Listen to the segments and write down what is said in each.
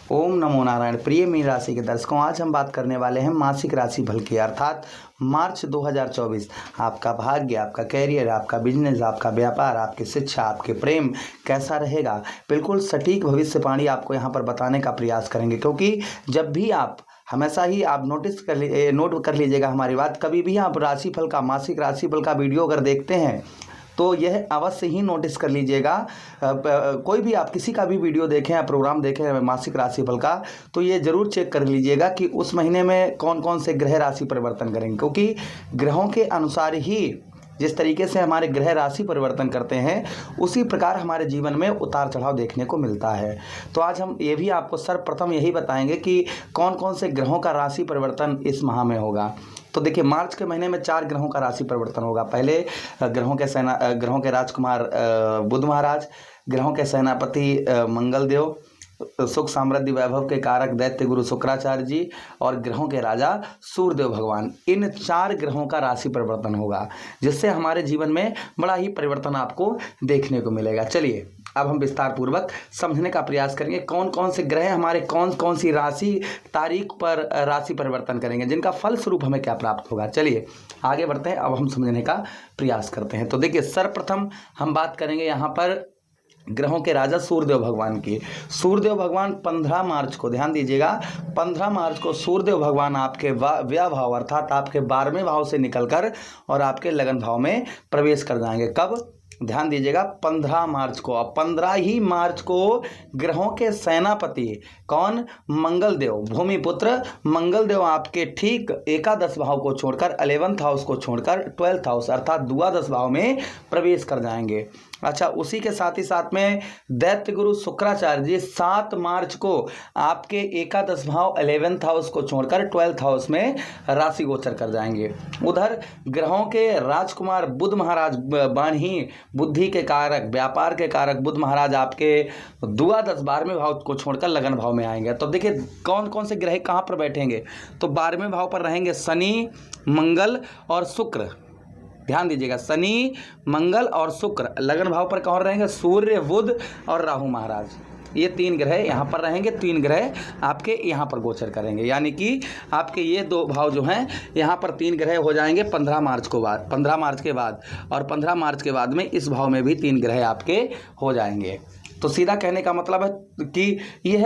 ओम नमो नारायण। प्रिय मीन राशि के दर्शकों, आज हम बात करने वाले हैं मासिक राशि फल की, अर्थात मार्च 2024। आपका भाग्य, आपका कैरियर, आपका बिजनेस, आपका व्यापार, आपकी शिक्षा, आपके प्रेम कैसा रहेगा, बिल्कुल सटीक भविष्यवाणी आपको यहाँ पर बताने का प्रयास करेंगे। क्योंकि जब भी आप हमेशा ही आप नोट कर लीजिएगा हमारी बात, कभी भी आप राशिफल का, मासिक राशिफल का वीडियो अगर देखते हैं तो यह अवश्य ही नोटिस कर लीजिएगा। कोई भी आप किसी का भी वीडियो देखें या प्रोग्राम देखें मासिक राशिफल का, तो ये जरूर चेक कर लीजिएगा कि उस महीने में कौन कौन से ग्रह राशि परिवर्तन करेंगे। क्योंकि ग्रहों के अनुसार ही, जिस तरीके से हमारे ग्रह राशि परिवर्तन करते हैं, उसी प्रकार हमारे जीवन में उतार चढ़ाव देखने को मिलता है। तो आज हम ये भी आपको सर्वप्रथम यही बताएंगे कि कौन कौन से ग्रहों का राशि परिवर्तन इस माह में होगा। तो देखिए, मार्च के महीने में 4 ग्रहों का राशि परिवर्तन होगा। पहले ग्रहों के राजकुमार बुध महाराज, ग्रहों के सेनापति मंगल देव, सुख समृद्धि वैभव के कारक दैत्य गुरु शुक्राचार्य जी और ग्रहों के राजा सूर्यदेव भगवान, इन 4 ग्रहों का राशि परिवर्तन होगा, जिससे हमारे जीवन में बड़ा ही परिवर्तन आपको देखने को मिलेगा। चलिए अब हम विस्तार पूर्वक समझने का प्रयास करेंगे कौन कौन से ग्रह हमारे कौन कौन सी राशि तारीख पर राशि परिवर्तन करेंगे, जिनका फल स्वरूप हमें क्या प्राप्त होगा। चलिए आगे बढ़ते हैं, अब हम समझने का प्रयास करते हैं। तो देखिए, सर्वप्रथम हम बात करेंगे यहाँ पर ग्रहों के राजा सूर्यदेव भगवान की। सूर्यदेव भगवान 15 मार्च को, ध्यान दीजिएगा, 15 मार्च को सूर्यदेव भगवान आपके व्यय भाव अर्थात आपके 12वें भाव से निकलकर और आपके लगन भाव में प्रवेश कर जाएंगे। कब? ध्यान दीजिएगा, 15 मार्च को। अब 15 ही मार्च को ग्रहों के सेनापति कौन? मंगल देव, भूमिपुत्र मंगल देव आपके ठीक एकादश भाव को छोड़कर 11th हाउस को छोड़कर 12th हाउस अर्थात द्वादश भाव में प्रवेश कर जाएंगे। अच्छा, उसी के साथ ही साथ में दैत्य गुरु शुक्राचार्य जी 7 मार्च को आपके एकादश भाव 11th हाउस को छोड़कर 12th हाउस में राशि गोचर कर जाएंगे। उधर ग्रहों के राजकुमार बुध महाराज, बाणी बुद्धि के कारक, व्यापार के कारक बुध महाराज आपके द्वादश 12वें भाव को छोड़कर लगन भाव में आएंगे। तो देखिए कौन कौन से ग्रह कहाँ पर बैठेंगे। तो 12वें भाव पर रहेंगे शनि, मंगल और शुक्र। ध्यान दीजिएगा, शनि, मंगल और शुक्र। लगन भाव पर कौन रहेंगे? सूर्य, बुध और राहु महाराज। ये 3 ग्रह यहाँ पर रहेंगे। 3 ग्रह आपके यहाँ पर गोचर करेंगे, यानी कि आपके ये 2 भाव जो हैं यहाँ पर 3 ग्रह हो जाएंगे 15 मार्च के बाद। और 15 मार्च के बाद में इस भाव में भी 3 ग्रह आपके हो जाएंगे। तो सीधा कहने का मतलब है कि यह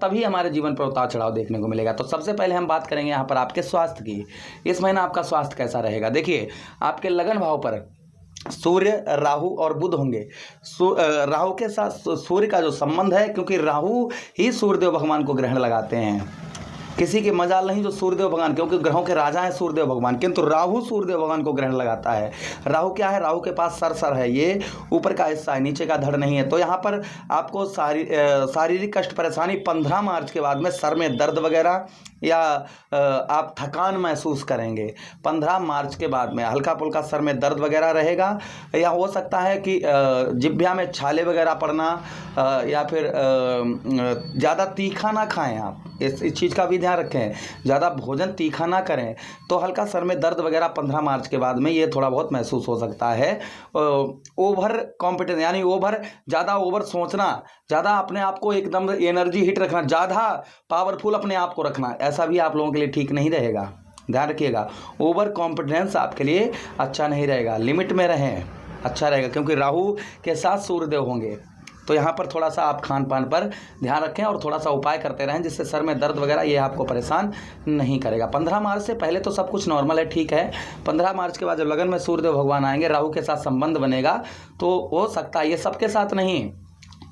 तभी हमारे जीवन पर उतार चढ़ाव देखने को मिलेगा। तो सबसे पहले हम बात करेंगे यहाँ पर आपके स्वास्थ्य की। इस महीना आपका स्वास्थ्य कैसा रहेगा। देखिए, आपके लगन भाव पर सूर्य, राहु और बुध होंगे। राहु के साथ सूर्य का जो संबंध है, क्योंकि राहु ही सूर्यदेव भगवान को ग्रहण लगाते हैं। किसी के मजाल नहीं जो सूर्यदेव भगवान, क्योंकि ग्रहों के राजा हैं सूर्यदेव भगवान, किंतु राहु सूर्यदेव भगवान को ग्रहण लगाता है। राहु क्या है? राहु के पास सर है, ये ऊपर का हिस्सा है, नीचे का धड़ नहीं है। तो यहाँ पर आपको शारीरिक कष्ट, परेशानी 15 मार्च के बाद में सर में दर्द वगैरह या आप थकान महसूस करेंगे। 15 मार्च के बाद में हल्का फुल्का सर में दर्द वगैरह रहेगा, या हो सकता है कि जिह्वा में छाले वगैरह पड़ना, या फिर ज़्यादा तीखा ना खाएं आप, इस चीज़ का भी ध्यान रखें। ज़्यादा भोजन तीखा ना करें, तो हल्का सर में दर्द वगैरह 15 मार्च के बाद में ये थोड़ा बहुत महसूस हो सकता है। ओवर कॉन्फिडेंस, यानी ज़्यादा ओवर सोचना, ज़्यादा अपने आप को एकदम एनर्जी हिट रखना, ज़्यादा पावरफुल अपने आप को रखना, ऐसा भी आप लोगों के लिए ठीक नहीं रहेगा। ध्यान रखिएगा, ओवर कॉन्फिडेंस आपके लिए अच्छा नहीं रहेगा। लिमिट में रहें, अच्छा रहेगा, क्योंकि राहु के साथ सूर्यदेव होंगे। तो यहाँ पर थोड़ा सा आप खान पान पर ध्यान रखें और थोड़ा सा उपाय करते रहें, जिससे सर में दर्द वगैरह ये आपको परेशान नहीं करेगा। 15 मार्च से पहले तो सब कुछ नॉर्मल है, ठीक है। 15 मार्च के बाद जब लगन में सूर्यदेव भगवान आएंगे, राहु के साथ संबंध बनेगा, तो हो सकता है, ये सबके साथ नहीं,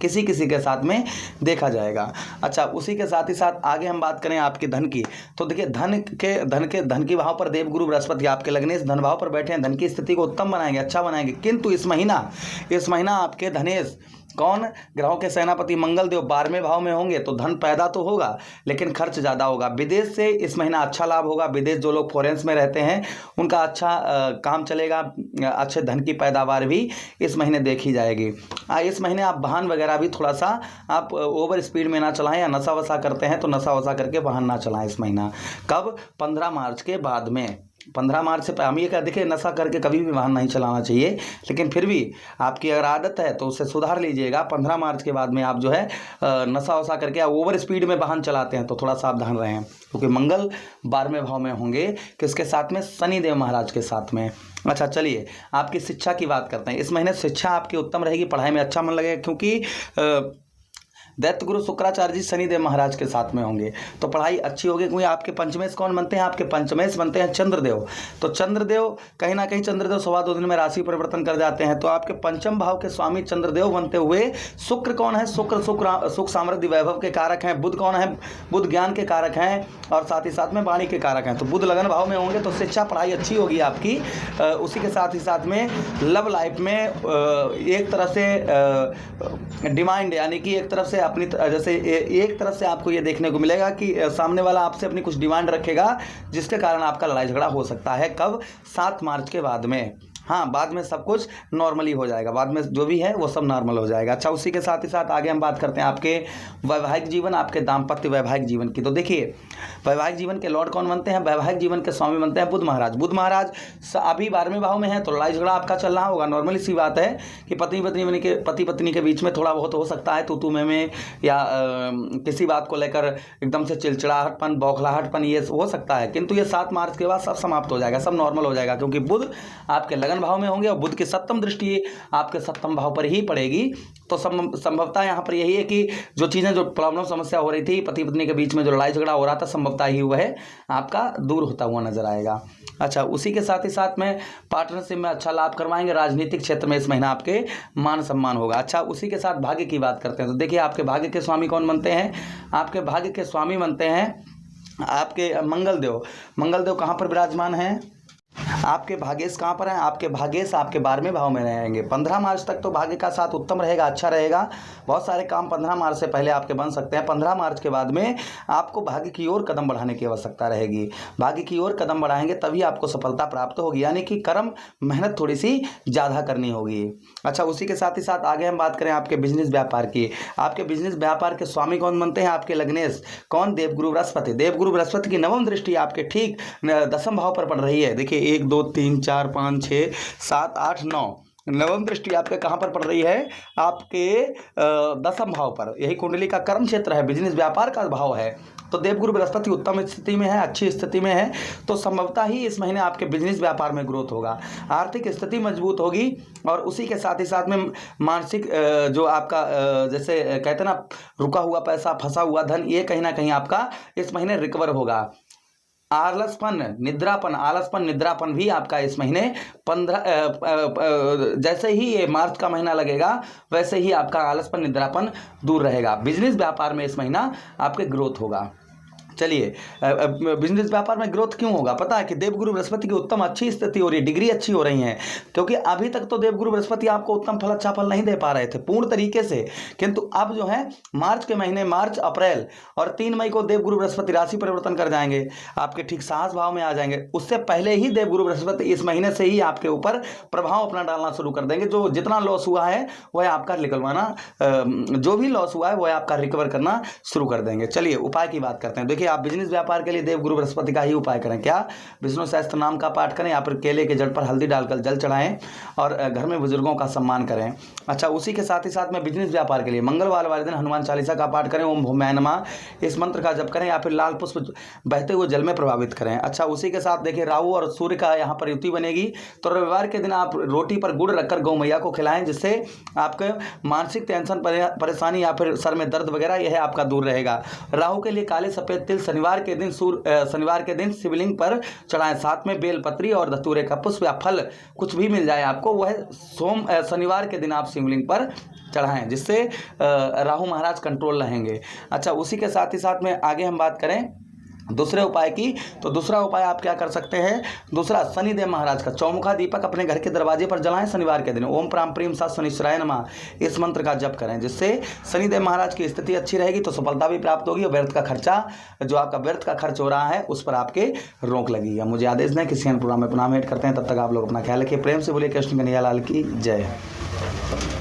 किसी किसी के साथ में देखा जाएगा। अच्छा, उसी के साथ ही साथ आगे हम बात करें आपके धन की। तो देखिए, धन के भाव पर देवगुरु बृहस्पति आपके लग्नेश धन भाव पर बैठे हैं, धन की स्थिति को उत्तम बनाएंगे, अच्छा बनाएंगे। किंतु इस महीना आपके धनेश कौन? ग्रहों के सेनापति मंगल देव 12वें भाव में होंगे, तो धन पैदा तो होगा लेकिन खर्च ज़्यादा होगा। विदेश से इस महीना अच्छा लाभ होगा। विदेश जो लोग फॉरेन्स में रहते हैं उनका अच्छा काम चलेगा, अच्छे धन की पैदावार भी इस महीने देखी जाएगी। इस महीने आप वाहन वगैरह भी थोड़ा सा आप ओवर स्पीड में ना चलाएं, या नशा वशा करते हैं तो नशा वशा करके वाहन ना चलाएं इस महीना। कब? 15 मार्च के बाद में। 15 मार्च से हम ये कह देखिए, नशा करके कभी भी वाहन नहीं चलाना चाहिए, लेकिन फिर भी आपकी अगर आदत है तो उसे सुधार लीजिएगा। 15 मार्च के बाद में आप जो है नशा वशा करके ओवर स्पीड में वाहन चलाते हैं तो थोड़ा सावधान रहें, क्योंकि मंगल 12वें भाव में होंगे, किसके साथ में? शनिदेव महाराज के साथ में। अच्छा चलिए, आपकी शिक्षा की बात करते हैं। इस महीने शिक्षा आपकी उत्तम रहेगी, पढ़ाई में अच्छा मन लगेगा, क्योंकि दैत्य गुरु शुक्राचार्य जी शनिदेव महाराज के साथ में होंगे तो पढ़ाई अच्छी होगी। क्योंकि आपके पंचमेश कौन बनते हैं? आपके पंचमेश बनते हैं चंद्रदेव। तो चंद्रदेव कहीं ना कहीं चंद्रदेव 2.25 दिन में राशि परिवर्तन कर जाते हैं, तो आपके पंचम भाव के स्वामी चंद्रदेव बनते हुए शुक्र कौन है? शुक्र सुख समृद्धि वैभव के कारक हैं। बुध कौन है? बुध ज्ञान के कारक हैं और साथ ही साथ में वाणी के कारक हैं। तो बुध लगन भाव में होंगे तो शिक्षा पढ़ाई अच्छी होगी आपकी। उसी के साथ ही साथ में लव लाइफ में एक तरह से डिमांड, यानी कि एक तरफ से अपनी जैसे एक तरफ से आपको ये देखने को मिलेगा कि सामने वाला आपसे अपनी कुछ डिमांड रखेगा, जिसके कारण आपका लड़ाई झगड़ा हो सकता है। कब? 7 मार्च के बाद में। हाँ, बाद में सब कुछ नॉर्मली हो जाएगा, बाद में जो भी है वो सब नॉर्मल हो जाएगा। अच्छा, उसी के साथ ही साथ आगे हम बात करते हैं आपके वैवाहिक जीवन, आपके दाम्पत्य वैवाहिक जीवन की। तो देखिए, वैवाहिक जीवन के लॉर्ड कौन बनते हैं? वैवाहिक जीवन के स्वामी बनते हैं बुध महाराज। बुध महाराज अभी 12वें भाव में है, तो लड़ाई झगड़ा आपका चल रहा होगा। नॉर्मली सी बात है कि पति पत्नी के बीच में थोड़ा बहुत हो सकता है तू में या किसी बात को लेकर एकदम से चिड़चिड़ाहटपन, बौखलाहटपन, ये हो सकता है, किंतु ये 7 मार्च के बाद सब समाप्त हो जाएगा, सब नॉर्मल हो जाएगा, क्योंकि बुध आपके लगन भाव में होंगे और बुध की 7वीं दृष्टि आपके 7वें भाव पर ही पड़ेगी। तो संभवतः यहाँ पर यही है कि जो चीज़ें, जो प्रॉब्लम समस्या हो रही थी पति पत्नी के बीच में, जो लड़ाई झगड़ा हो रहा था, संभवतः ही वह आपका दूर होता हुआ नजर आएगा। अच्छा, उसी के साथ ही साथ में पार्टनरशिप में अच्छा लाभ करवाएंगे। राजनीतिक क्षेत्र में इस महीना आपके मान सम्मान होगा। अच्छा, उसी के साथ भाग्य की बात करते हैं। तो देखिए, आपके भाग्य के स्वामी कौन बनते हैं? आपके भाग्य के स्वामी बनते हैं आपके मंगलदेव। मंगलदेव कहाँ पर विराजमान हैं? आपके भाग्येश कहाँ पर हैं? आपके भाग्येश आपके 12वें भाव में रहेंगे। 15 मार्च तक तो भाग्य का साथ उत्तम रहेगा, अच्छा रहेगा। बहुत सारे काम 15 मार्च से पहले आपके बन सकते हैं। 15 मार्च के बाद में आपको भाग्य की ओर कदम बढ़ाने की आवश्यकता रहेगी। भाग्य की ओर कदम बढ़ाएंगे तभी आपको सफलता प्राप्त होगी, यानी कि कर्म मेहनत थोड़ी सी ज़्यादा करनी होगी। अच्छा, उसी के साथ ही साथ आगे हम बात करें आपके बिजनेस व्यापार की। आपके बिजनेस व्यापार के स्वामी कौन बनते हैं? आपके लग्नेश। कौन? देवगुरु बृहस्पति। देवगुरु बृहस्पति की 9वीं दृष्टि आपके ठीक 10वें भाव पर पड़ रही है। देखिए, 1 2 3 4 5 6 7 8 9 9वीं दृष्टि आपके कहाँ पर पड़ रही है? आपके 10वें भाव पर। यही कुंडली का कर्म क्षेत्र है, बिजनेस व्यापार का भाव है। तो देवगुरु बृहस्पति उत्तम स्थिति में है, अच्छी स्थिति में है, तो संभवतः ही इस महीने आपके बिजनेस व्यापार में ग्रोथ होगा, आर्थिक स्थिति मजबूत होगी। और उसी के साथ ही साथ में मानसिक जो आपका जैसे कहते हैं ना, रुका हुआ पैसा, फंसा हुआ धन, ये कहीं ना कहीं आपका इस महीने रिकवर होगा। आलसपन निद्रापन भी आपका इस महीने 15 जैसे ही ये मार्च का महीना लगेगा वैसे ही आपका आलसपन निद्रापन दूर रहेगा। बिजनेस व्यापार में इस महीना आपके ग्रोथ होगा। चलिए, बिजनेस व्यापार में ग्रोथ क्यों होगा? पता है कि देवगुरु बृहस्पति की उत्तम अच्छी स्थिति हो रही है, डिग्री अच्छी हो रही है, क्योंकि अभी तक तो देवगुरु बृहस्पति आपको उत्तम फल, अच्छा फल नहीं दे पा रहे थे पूर्ण तरीके से, किंतु अब जो है मार्च के महीने, मार्च अप्रैल और 3 मई को देवगुरु बृहस्पति राशि परिवर्तन कर जाएंगे, आपके ठीक साहस भाव में आ जाएंगे। उससे पहले ही देवगुरु बृहस्पति इस महीने से ही आपके ऊपर प्रभाव अपना डालना शुरू कर देंगे। जो जितना लॉस हुआ है वह आपका निकलवाना, जो भी लॉस हुआ है वह आपका रिकवर करना शुरू कर देंगे। चलिए, उपाय की बात करते हैं। देखिए, आप बिजनेस व्यापार के लिए देवगुरु बृहस्पति का ही उपाय करें। क्या? विष्णु सहस्त्र नाम का पाठ करें, या फिर केले के जड़ पर हल्दी डालकर जल चढ़ाएं और घर में बुजुर्गों का सम्मान करें। अच्छा, उसी के साथ ही साथ में बिजनेस व्यापार के लिए मंगलवार वाले दिन हनुमान चालीसा का पाठ करें, ओम भूम्याय नमः इस मंत्र का जप करें, या फिर लाल पुष्प बहते हुए जल में प्रभावित करें। अच्छा, उसी के साथ देखिए, राहु और सूर्य का यहाँ पर युति बनेगी, तो रविवार के दिन आप रोटी पर गुड़ रखकर गौ मैया को खिलाएं, जिससे आपके मानसिक टेंशन, परेशानी या फिर सर में दर्द वगैरह यह आपका दूर रहेगा। राहु के लिए काले सफेद तिल शनिवार के दिन शिवलिंग पर चढ़ाएं, साथ में बेलपत्री और धतूरे का पुष्प या फल कुछ भी मिल जाए आपको, वह शनिवार के दिन आप शिवलिंग पर चढ़ाएं, जिससे राहु महाराज कंट्रोल रहेंगे। अच्छा, उसी के साथ ही साथ में आगे हम बात करें दूसरे उपाय की, तो दूसरा उपाय आप क्या कर सकते हैं? दूसरा, शनिदेव महाराज का चौमुखा दीपक अपने घर के दरवाजे पर जलाएं शनिवार के दिन। ओम प्राम प्रीम सा शनिश्चराय नमः इस मंत्र का जप करें, जिससे शनिदेव महाराज की स्थिति अच्छी रहेगी, तो सफलता भी प्राप्त होगी और व्यर्थ का खर्चा, जो आपका व्यर्थ का खर्च हो रहा है, उस पर आपके रोक लगेगी। मुझे आदेश दें, किसी अन्य प्रोग्राम में पुनः भेंट करते हैं, तब तक आप लोग अपना ख्याल रखिए। प्रेम से बोलिए कृष्ण कन्हैया लाल की जय।